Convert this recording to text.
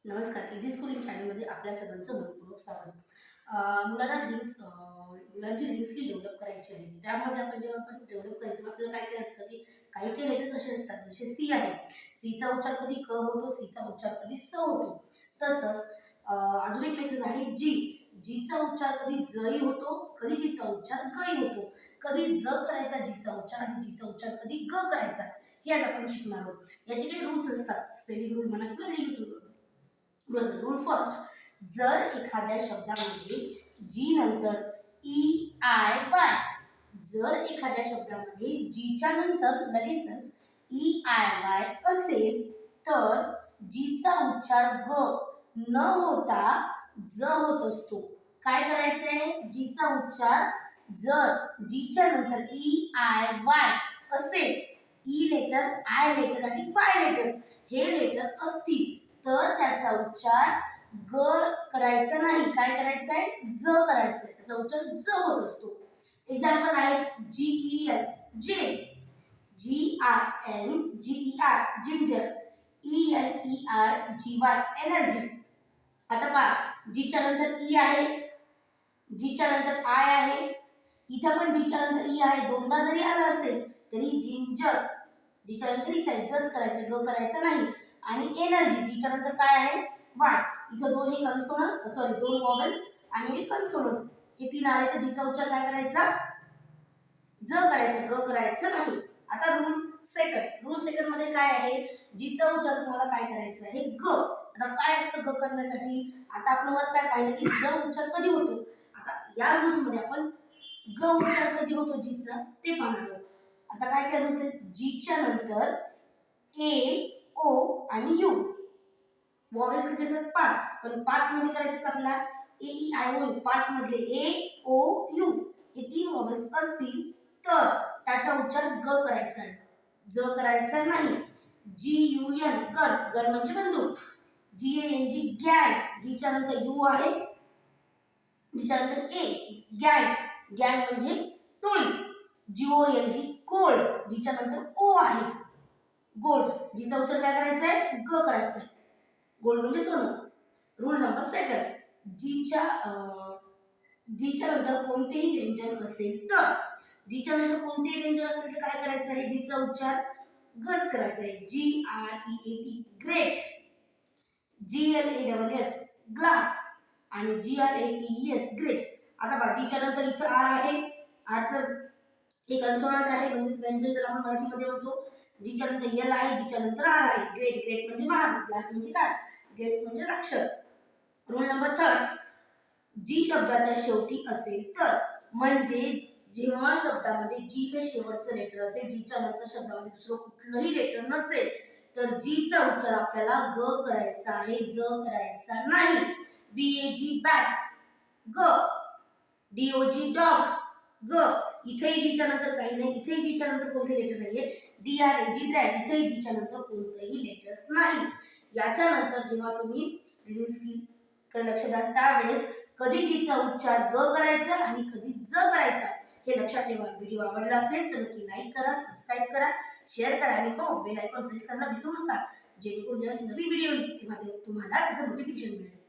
नमस्कार, easy schooling चॅनलमध्ये आपल्या सर्वांचं मनपूर्वक स्वागत. मुलांची रीडिंग स्किल डेव्हलप करायची आहे. त्यामध्ये जेव्हा आपण डेव्हलप करायचं तेव्हा आपल्याला काय काय असतं की काही लेटर्स असे असतात जसे सी आहे. सीचा उच्चार कधी क होतो, सीचा उच्चार कधी स होतो. तसंच अजून एक लेटर आहे जी. जीचा उच्चार कधी जही होतो, कधी जीचा उच्चार गही होतो. कधी ज करायचा जीचा उच्चार आणि जीचा उच्चार कधी ग करायचा, हे आज आपण शिकणार आहोत. याचे काही रूल्स असतात, स्पेलिंग रूल म्हणा किंवा रीडिंग रूल. रूल फर्स्ट, जर एखाद्या शब्दामध्ये जी नंतर ई आय वाय, जर एखाद्या शब्दामध्ये जीच्या नंतर लगेचच ई आय वाय असेल तर जीचा उच्चार ग न होता ज होत असतो. काय करायचंय? जीचा उच्चार जर जीच्या नंतर ई आय वाय असेल, ई लेटर, आय लेटर आणि वाय लेटर हे लेटर असतील तर त्याचा उच्चार ग करायचा नाही. काय करायचं आहे? ज करायचं आहे. त्याचा उच्चार ज होत असतो. एक्झाम्पल आहे GEL, J. GIN, GER, ginger. ENER, GY, energy. आता पहा, जीच्या नंतर ई आहे, जीच्या नंतर आय आहे, इथं पण जीच्या नंतर ई आहे. दोनदा जरी आला असेल तरी जिंजर, जीच्या नंतर इच आहे, जच करायचं, ग करायचं नाही. आणि एनर्जी, जीच्या नंतर काय आहे? वाय. इथं दोन हे कन्सोनंट, दोन वॉवेल्स आणि एक कन्सोनंट, हे तीन आले तर जीचा उच्चार काय करायचा? ज करायचं, ग करायचं नाही. आता रूल सेकंड मध्ये काय आहे? जीचा उच्चार तुम्हाला काय करायचा आहे? ग. आता काय असतं ग करण्यासाठी? आता आपण वर काय पाहिलं की ज उच्चार कधी होतो. आता या रूल्स मध्ये आपण ग उच्चार कधी होतो जीचा ते पाहणार आहोत. आता काय काय रूल्स आहेत? जीच्या नंतर ए, ओ आणि यू. वॉवेल्स किती असतात? 5. पण 5 मध्ये करायचे आपल्याला ए, ई, आय, ओ, यू. 5 मधले ए, ओ, यू हे तीन वॉवेल्स असतील तर त्याचा उच्चार ग करायचा, ज करायचा नाही. जी, यू, एन, गन. गन म्हणजे बंदूक. जी, ए, एन, जी, गॅग. जीच्या नंतर यू आहे, जीच्या नंतर ए, गॅग. गॅग म्हणजे टोळी. GOL ही गोल्ड. जीच्या नंतर ओ आहे, गोल्ड. जीचा उच्चार काय करायचा आहे? ग करायचा आहे. गोल्ड म्हणजे सोनं. रूल नंबर सेकंड, जीच्या नंतर कोणतेही व्यंजन असेल तर, जीच्या नंतर कोणतेही व्यंजन असेल तर काय करायचं आहे? जीचा उच्चार गच करायचा आहे. GREAT, great. GLASS, glass. आणि GRAPES, ग्रेप्स. आता बाजीच्या नंतर इथं आर आहे, आरचं एक कन्सोनंट आहे म्हणजे व्यंजन ज्याला आपण मराठीमध्ये म्हणतो. जीच्या नंतर एल आहे, जीच्या नंतर आर आहे. ग्रेट, ग्रेट म्हणजे महान, ग्लास म्हणजे काच, ग्रेप्स म्हणजे द्राक्ष. रूल नंबर थर्ड, जी शब्दाच्या शेवटी असेल तर, म्हणजे जेव्हा शब्दामध्ये जी हे शेवटचं लेटर असेल, जीच्या नंतर शब्दामध्ये दुसरं कुठलंही लेटर नसेल तर जीचा उच्चार आपल्याला ग करायचा आहे, ज करायचा नाही. BAG, बॅग, ग. DOG, डॉग, ग. इथेही जीच्या नंतर काही नाही, इथेही जीच्या नंतर कोणते लेटर नाहीये. DRAG, drag. इथेही जीच्या नंतर कोणतेही लेटर्स नाही. याच्या नंतर जेव्हा तुम्ही रीडिंग स्किल कडे लक्ष द्या त्यावेळेस कधी जीचा उच्चार ग करायचा आणि कधी ज करायचा हे लक्षात ठेवा. व्हिडिओ आवडला असेल तर नक्की लाईक करा, सबस्क्राईब करा, शेअर करा आणि हो बेल आयकॉन प्रेस करायला विसरू नका, जेणेकरून जेव्हा नवीन व्हिडिओ येईल तेव्हा तुम्हाला त्याचं नोटिफिकेशन मिळेल.